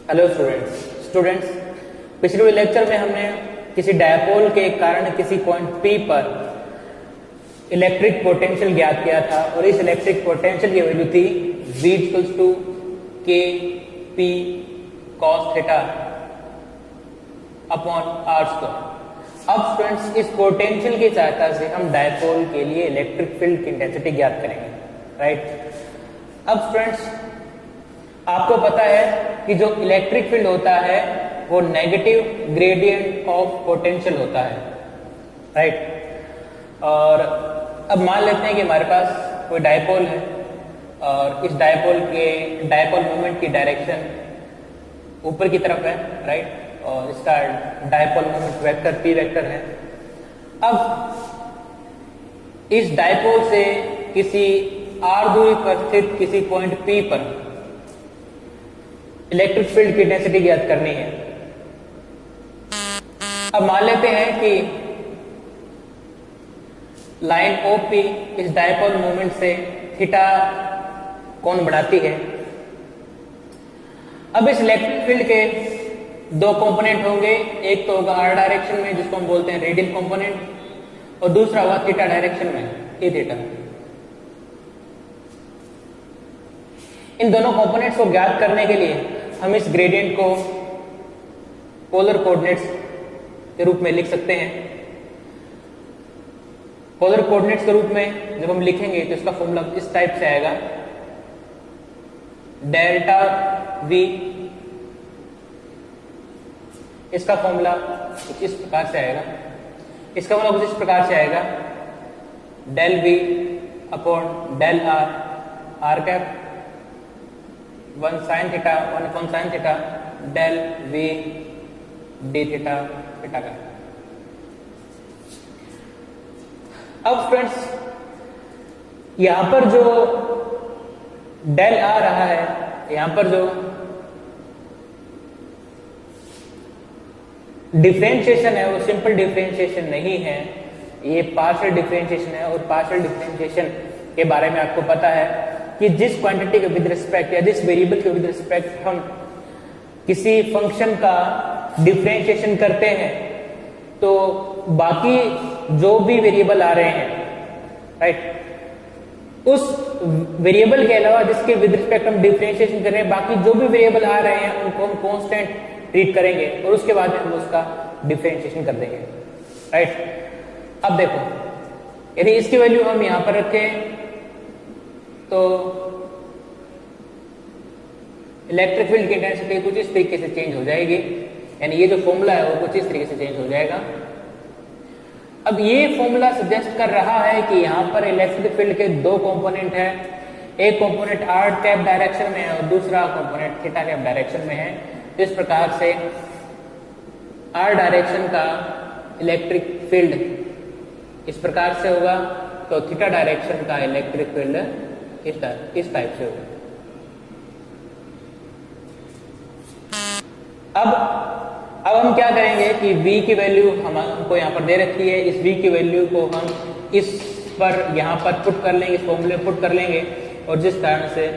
Hello students पिछले lecture में हमने किसी डायपोल के कारण किसी पॉइंट P पर इलेक्ट्रिक पोटेंशियल ज्ञात किया था और इस इलेक्ट्रिक पोटेंशियल की वैल्यू थी V equals to K P cos theta upon R square. अब स्टूडेंट्स इस पोटेंशियल की सहायता से हम डायपोल के लिए इलेक्ट्रिक फील्ड की इंटेंसिटी ज्ञात करेंगे, राइट। अब स्टूडेंट्स आपको पता है कि जो इलेक्ट्रिक फील्ड होता है वो नेगेटिव ग्रेडियंट ऑफ पोटेंशियल होता है, राइट। और अब मान लेते हैं कि हमारे पास कोई डायपोल है और इस डायपोल मोमेंट की डायरेक्शन ऊपर की तरफ है, राइट। और इसका dipole moment vector P vector है। अब इस डायपोल से किसी r दूरी पर स्थित किसी पॉइंट P पर इलेक्ट्रिक फील्ड की इंटेंसिटी ज्ञात करनी है। अब मान लेते हैं कि लाइन OP इस डायपोल मोमेंट से थीटा कोण बढ़ाती है। अब इस इलेक्ट्रिक फील्ड के दो कंपोनेंट होंगे, एक तो होगा r डायरेक्शन में जिसको हम बोलते हैं रेडियल कंपोनेंट और दूसरा होगा थीटा डायरेक्शन में a थीटा। इन दोनों कंपोनेंट्स को ज्ञात करने के लिए हम इस ग्रेडियंट को पोलर कोऑर्डिनेट्स के रूप में लिख सकते हैं। पोलर कोऑर्डिनेट्स के रूप में जब हम लिखेंगे तो इसका फॉर्मूला इस टाइप से आएगा, डेल्टा V, इसका फॉर्मूला कुछ इस प्रकार से आएगा, इसका फॉर्मूला कुछ इस प्रकार से आएगा, del V upon del R, R cap 1 sin theta 1 upon sin theta del V d theta theta का। अब स्टूडेंट्स यहां पर जो डेल आ रहा है, यहां पर जो डिफरेंशिएशन है वो सिंपल डिफरेंशिएशन नहीं है, ये पार्शियल डिफरेंशिएशन है। और पार्शियल डिफरेंशिएशन के बारे में आपको पता है कि जिस क्वांटिटी के विद रिस्पेक्ट या जिस वेरिएबल के विद रिस्पेक्ट हम किसी फंक्शन का डिफरेंशिएशन करते हैं तो बाकी जो भी वेरिएबल आ रहे हैं, राइट, उस वेरिएबल के अलावा जिसके विद रिस्पेक्ट हम डिफरेंशिएशन कर रहे हैं बाकी जो भी वेरिएबल आ रहे हैं उनको हम कांस्टेंट ट्रीट करेंगे और उसके बाद में हम उसका डिफरेंशिएशन कर देंगे, राइट। अब देखो यदि इसकी वैल्यू हम यहां पर रखें तो इलेक्ट्रिक फील्ड की इंटेंसिटी कुछ इस तरीके से चेंज हो जाएगी, यानी ये जो फॉर्मूला है वो कुछ इस तरीके से चेंज हो जाएगा। अब ये फॉर्मूला सजेस्ट कर रहा है कि यहां पर इलेक्ट्रिक फील्ड के दो कंपोनेंट है, एक कंपोनेंट r कैप डायरेक्शन में है और दूसरा कंपोनेंट थीटा कैप डायरेक्शन में है। इस प्रकार से r डायरेक्शन का इलेक्ट्रिक फील्ड इस प्रकार से होगा तो थीटा डायरेक्शन का इलेक्ट्रिक फील्ड इस टाइप से होगा। अब हम क्या करेंगे कि V की वैल्यू हमको यहां पर दे रखी है, इस V की वैल्यू को हम इस पर यहां पर पुट कर लेंगे, इस फॉर्मूले पुट कर लेंगे और जिस कारण से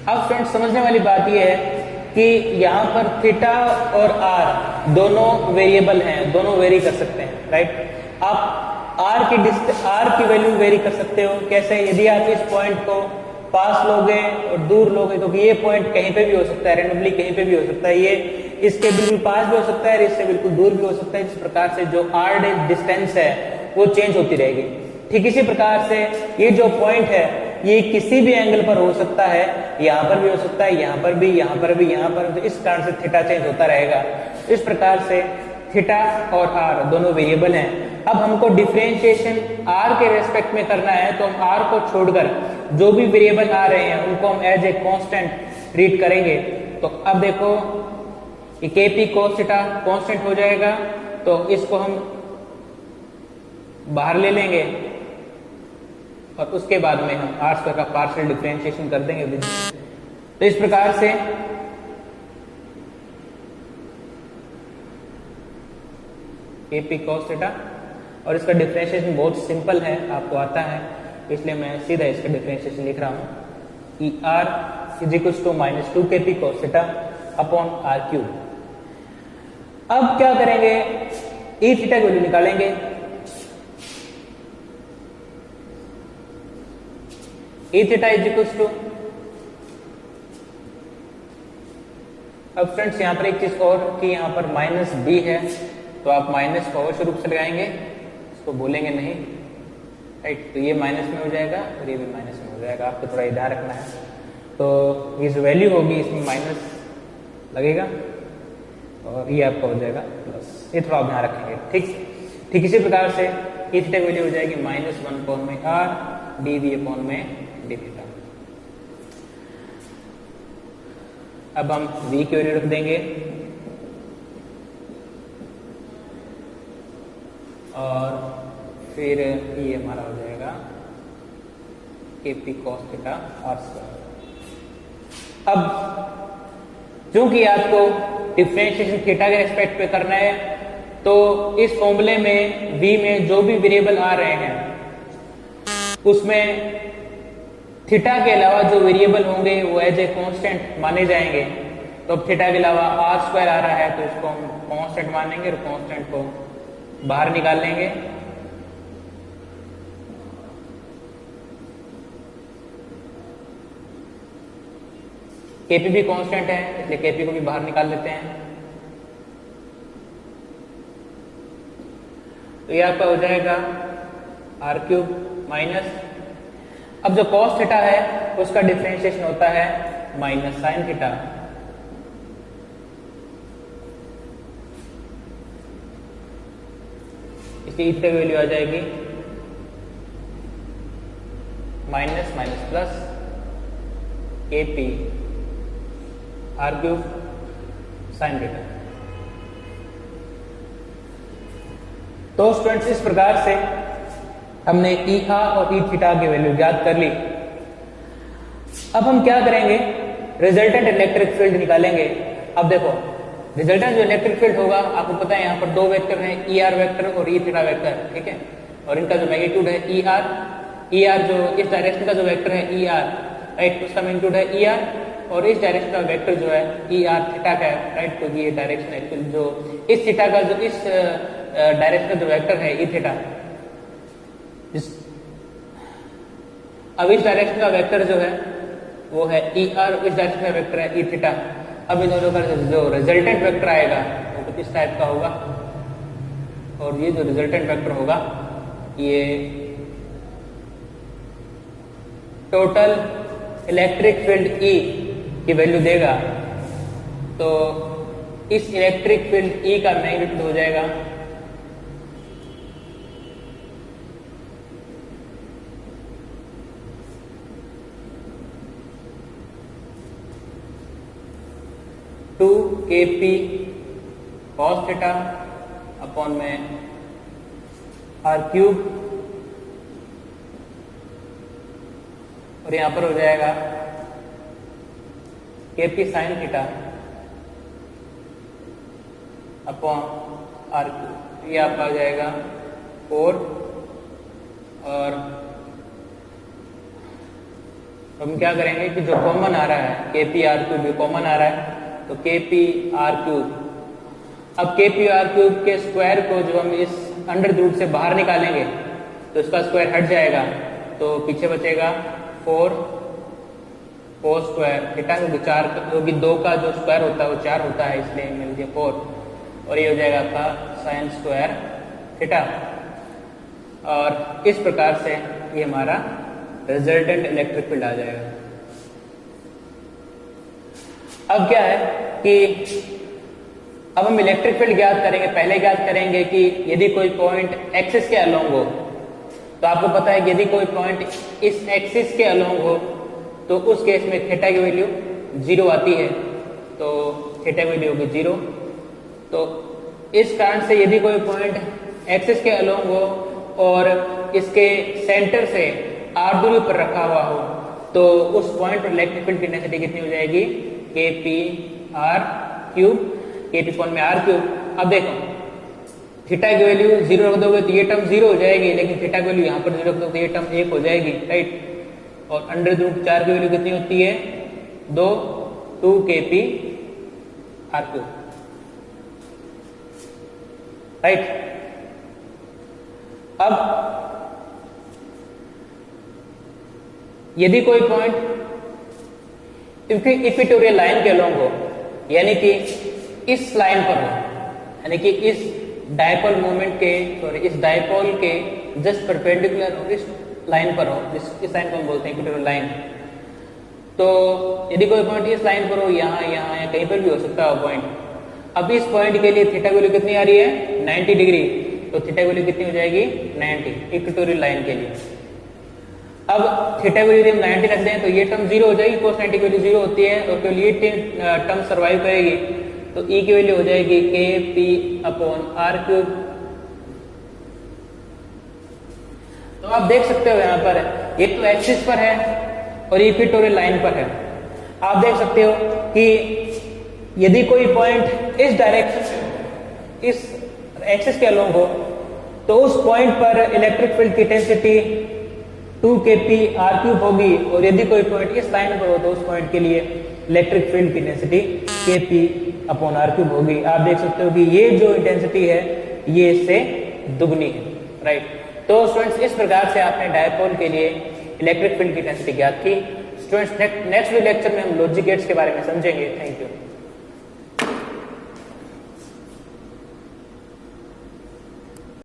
अब फ्रेंड्स समझने वाली बात यह है कि यहां पर थीटा और r दोनों वेरिएबल हैं, दोनों वेरी कर सकते हैं, राइट। आप r की वैल्यू वेरी कर सकते हो, कैसे? यदि आप इस पॉइंट को पास लोगे और दूर लोगे, क्योंकि ये पॉइंट कहीं पे भी हो सकता है, रैंडमली कहीं पे भी हो सकता है, ये इसके बिल्कुल पास भी हो सकता है, इससे बिल्कुल दूर भी हो सकता है। इस प्रकार से जो r डिस्टेंस है वो चेंज होती रहेगी। ठीक इसी प्रकार से ये जो पॉइंट है ये किसी भी एंगल पर हो सकता है, यहां पर भी हो सकता है, यहां पर भी, यहां पर भी, यहां पर, तो इस कारण से थीटा चेंज होता रहेगा। इस प्रकार से थीटा और r दोनों वेरिएबल हैं। अब हमको डिफरेंशिएशन r के रेस्पेक्ट में करना है तो हम r को छोड़कर जो भी वेरिएबल आ रहे हैं उनको हम एज ए कांस्टेंट ट्रीट करेंगे। तो अब देखो कि Kp cos थीटा कांस्टेंट हो जाएगा तो इसको हम बाहर ले लेंगे और उसके बाद में हम r स्क्वायर का पार्शियल डिफरेंशिएशन कर देंगे। तो इस प्रकार से के पी कॉस थीटा, और इसका डिफरेंशिएशन बहुत सिंपल है, आपको आता है, इसलिए मैं सीधा इसका डिफरेंशिएशन लिख रहा हूँ। E R is equal to minus 2 K P cos theta upon R cube. अब क्या करेंगे, ई थीटा की वैल्यू निकालेंगे। E theta is equal to, अब फ्रेंड्स यहाँ पर एक चीज और कि यहाँ पर माइनस बी है, तो आप माइनस को अवश्य रूप से लगाएंगे, इसको बोलेंगे नहीं, राइट। तो ये माइनस में हो जाएगा और ये भी माइनस में हो जाएगा, आपको थोड़ा ध्यान रखना है। तो ये जो वैल्यू होगी इसमें माइनस लगेगा और ये आपका हो जाएगा प्लस, ये थोड़ा आप ध्यान रखेंगे, ठीक इसी प्रकार से ई थीटा की वैल्यू हो जाएगी माइनस 1 अपॉन में आर डी वी अपॉन में डी थीटा। अब हम v की वैल्यू रख देंगे और फिर ये हमारा हो जाएगा K P cos theta R square. अब चूंकि आपको डिफरेंशिएशन थीटा के रेस्पेक्ट पे करना है, तो इस फॉर्मूले में v में जो भी वेरिएबल आ रहे हैं उसमें थीटा के अलावा जो वेरिएबल होंगे वो एज ए कांस्टेंट माने जाएंगे। तो अब थीटा के अलावा आर स्क्वायर आ रहा है तो इसको हम कांस्टेंट मानेंगे और कांस्टेंट को बाहर निकाल लेंगे। केपी भी कांस्टेंट है इसलिए केपी को भी बाहर निकाल लेते हैं। तो ये आपका हो जाएगा आर क्यूब माइनस, अब जो कॉस थीटा है उसका डिफरेंशिएशन होता है माइनस साइन थीटा, इसकी थीटा की वैल्यू आ जाएगी माइनस माइनस प्लस के P R cube sine theta. तो स्टूडेंट्स इस प्रकार से हमने ई आर और ई थीटा की वैल्यू ज्ञात कर ली। अब हम क्या करेंगे, रिजल्टेंट इलेक्ट्रिक फील्ड निकालेंगे। अब देखो रिजल्टेंट जो इलेक्ट्रिक फील्ड होगा, आपको पता है यहाँ पर दो वेक्टर हैं, ई आर वेक्टर और ई थीटा वेक्टर, ठीक है, और इनका जो मैग्नीट्यूड है ई आर जो इस डायरेक्शन का जो वेक्टर है ई आर, राइट, उसका मैग्नीट्यूड है ई आर, और इस डायरेक्शन का वेक्टर जो है ई आर थीटा का है, राइट। तो ये डायरेक्शन एक्चुअली जो इस थीटा का जो इस डायरेक्शन का जो वेक्टर है ई थीटा, अब इस डायरेक्शन का वेक्टर जो है वो है ई आर, इस डायरेक्शन का वेक्टर है ई थीटा। अब इन दोनों का जो रिजल्टेंट वेक्टर आएगा वो कुछ इस टाइप का होगा, और ये जो रिजल्टेंट वेक्टर होगा ये टोटल इलेक्ट्रिक फील्ड ई की वैल्यू देगा। तो इस इलेक्ट्रिक फील्ड ई का मैग्नीट्यूड हो जाएगा two K P cos theta upon में आर क्यूब, और यहां पर हो जाएगा K P sine theta upon R cube, ये आपका हो जाएगा 4। और हम क्या करेंगे कि जो कॉमन आ रहा है के पी आर क्यूब कॉमन आ रहा है, तो के पी आर क्यूब, अब के पी आर क्यूब के स्क्वायर को जो हम इस अंडर रूट से बाहर निकालेंगे तो इसका स्क्वायर हट जाएगा, तो पीछे बचेगा 4 स्क्वायर थीटा, क्योंकि 2 का जो स्क्वायर होता है वो 4 होता है, इसलिए मिल गया 4, और ये हो जाएगा आपका साइन स्क्वायर थीटा। और इस प्रकार से ये हमारा रिजल्टेंट इलेक्ट्रिक फील्ड आ जाएगा। अब क्या है कि अब हम इलेक्ट्रिक फील्ड ज्ञात करेंगे। पहले ज्ञात करेंगे कि यदि कोई पॉइंट एक्सिस के अलोंग हो, तो आपको पता है कि यदि कोई पॉइंट इस एक्सिस के अलोंग हो तो उस केस में थीटा की वैल्यू 0 आती है, तो थीटा की वैल्यू होगी 0। तो इस कारण से यदि कोई पॉइंट एक्सिस के अलोंग हो और इसके सेंटर से r दूरी पर रखा हुआ हो, तो उस पॉइंट पर इलेक्ट्रिक फील्ड की इंटेंसिटी कितनी हो जाएगी, के पी आर क्यूब, के पी अपॉन में आर क्यूब। अब देखो थीटा की वैल्यू 0 रख दोगे तो ये टर्म 0 हो जाएगी, लेकिन थीटा की वैल्यू यहाँ पर 0 रख दोगे तो ये टर्म 1 हो जाएगी, राइट। और अंडर रूट 4 की वैल्यू कितनी होती है 2 2kp r3, राइट। अब यदि कोई पॉइंट इक्वेटोरियल लाइन के अलोंग हो, यानी कि इस लाइन पर हो, यानी कि इस डायपोल मोमेंट के इस डायपोल के जस्ट परपेंडिकुलर हो, इस लाइन पर हो, इस लाइन को हम बोलते हैं इक्वेटोरियल लाइन। तो यदि कोई पॉइंट इस लाइन पर हो, यहाँ यहाँ या कहीं पर भी हो सकता है पॉइंट। अब इस पॉइंट के लिए थीटा वैल्यू कितनी आ रही है 90 डिग्री, तो थीटा वैल्यू कितनी हो जाएगी 90 इक्वेटोरियल लाइन के लिए। अब थीटा वैल्यू हम 90 रख दें तो ये टर्म 0 हो जाएगी, cos 90 की वैल्यू 0 होती है और केवल ये टर्म सर्वाइव करेगी, तो E की वैल्यू हो जाएगी kp/r3। तो आप देख सकते हो यहाँ पर ये तो एक्सिस पर है और इक्वेटोरियल लाइन पर है। आप देख सकते हो कि यदि कोई पॉइंट इस डायरेक्शन से इस एक्सिस के अलोंग हो तो उस पॉइंट पर इलेक्ट्रिक फील्ड की इंटेंसिटी 2kp/r³ होगी, और यदि कोई पॉइंट इस लाइन पर हो तो उस पॉइंट के लिए इलेक्ट्रिक फील्ड की इंटेंसिटी kp/r³ होगी। आप देख सकते हो कि ये जो इंटेंसिटी है ये इससे दुगनी है, राइट। तो स्टूडेंट्स इस प्रकार से आपने डायपोल के लिए इलेक्ट्रिक फील्ड की इंटेंसिटी ज्ञात की। स्टूडेंट्स नेक्स्ट लेक्चर में हम लॉजिक गेट्स के बारे में समझेंगे। Thank you.